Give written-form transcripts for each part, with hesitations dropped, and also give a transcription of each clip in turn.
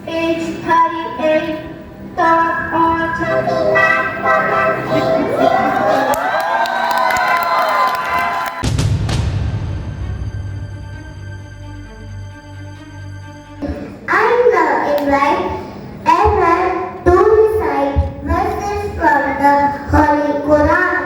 Page 38, third autumn. I now invite everyone to recite verses from the Holy Quran.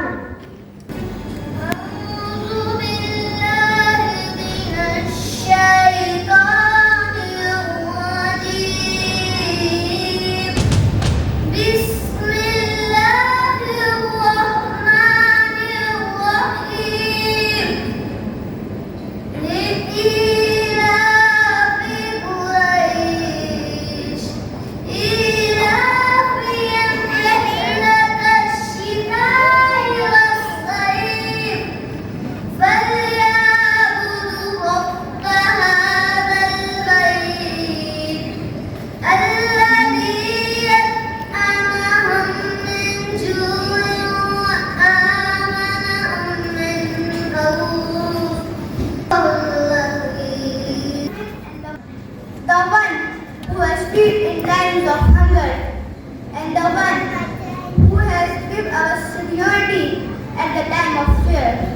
The one who has feed in times of hunger, and the one who has given us security at the time of fear.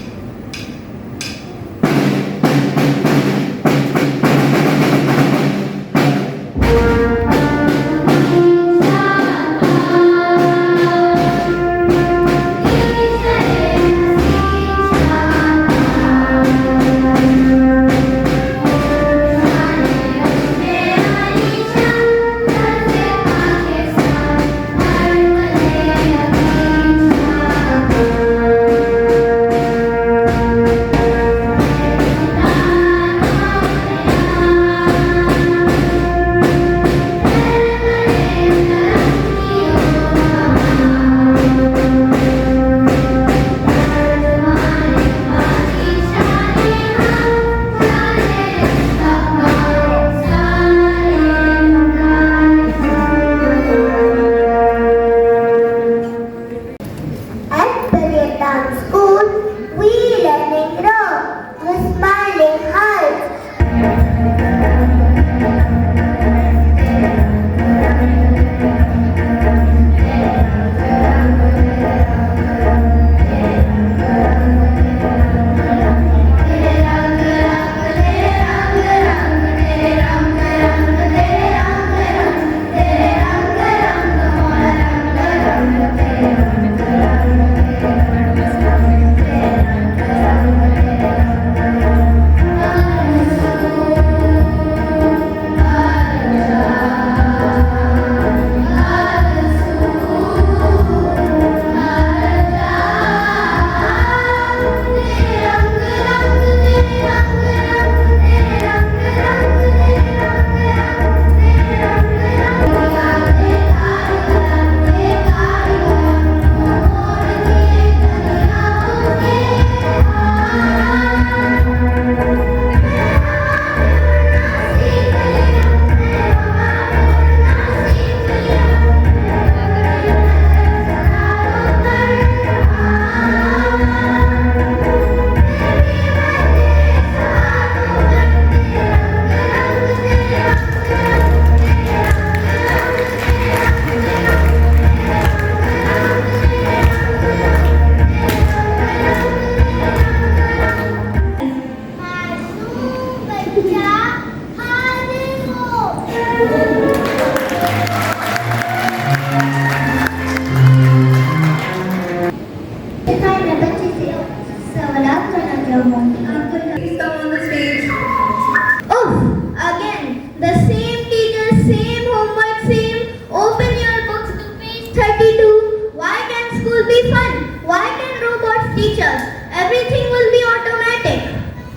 Everything will be automatic.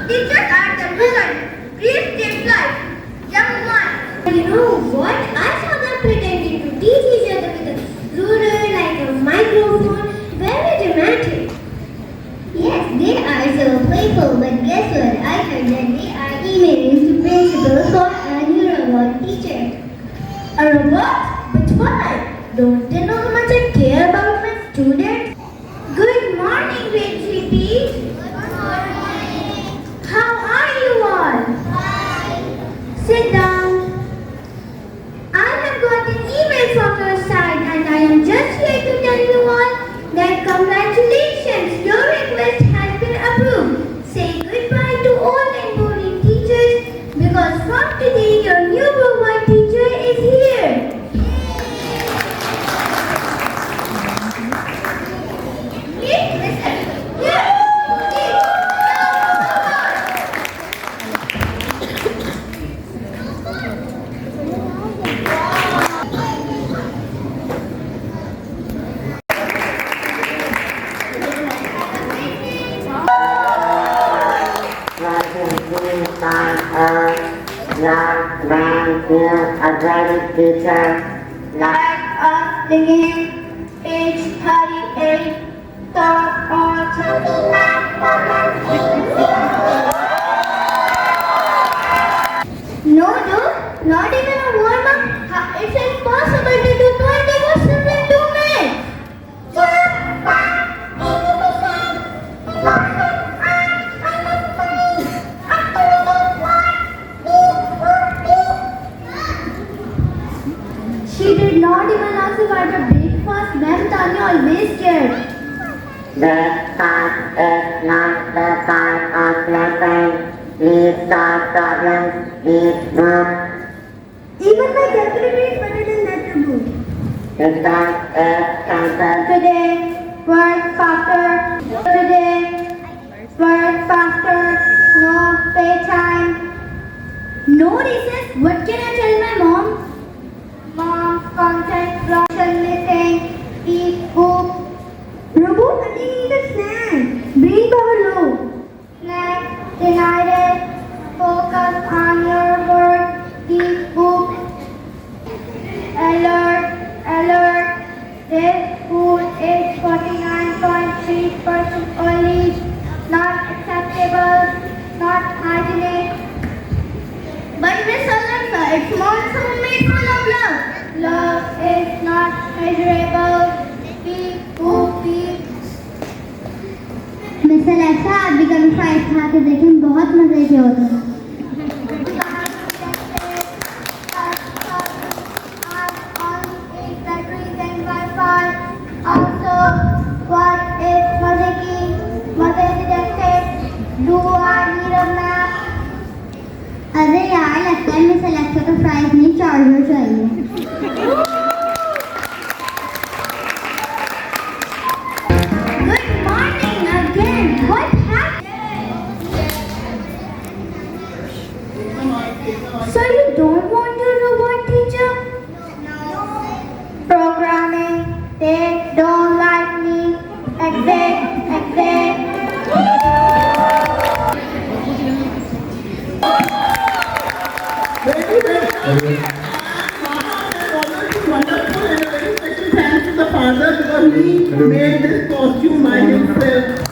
Teachers are the villain. Please take life. Young one. You know what? I saw them pretending to teach each other with a ruler like a microphone. Very dramatic. Yes, they are so playful, but guess what? I heard that they are emailing to principal for a new robot teacher. A robot? But why? Don't they know how much I care about my students? tell you all that congratulations, your request has been approved. Say goodbye to all enrolling teachers because from today your new robot teacher is here. Please listen. Here. A very teacher. Like us singing page 38, thought on No, dude, not even a warm up. It's impossible to do 20 questions in 2 minutes. She did not even ask about the breakfast. Ma'am Tanya always scared. Breakfast is not the part of lesson. Please solve problems. Read books. Even my calculator is better than that book. Result is cancelled. Today, work faster. Today, work faster. No playtime. No recess. What can I tell my mom? Mom, contact Russian missing. Eat book. Robot, I need a snack. Brain power low. Snack denied. Focus on your work. Eat book. Alert, alert. This food is 49.3% oily. Not acceptable. Not hygienic. But Miss Alexa, it's also made full of love. Love is not measurable. Beep, boop, beep. Miss Alexa आप भी कभी fries खा के देखें बहुत मजे के होते हैं Also, what is मजे की मजे detected Do I need a map? अरे यार लगता है मिस अलेक्सा को फ्राइज नहीं चार्जर चाहिए Good morning again. What happened? So you don't want your robot teacher? No. Programming. They don't like me. Exit. Wonderful and a very special thanks to the father because he made this costume by himself.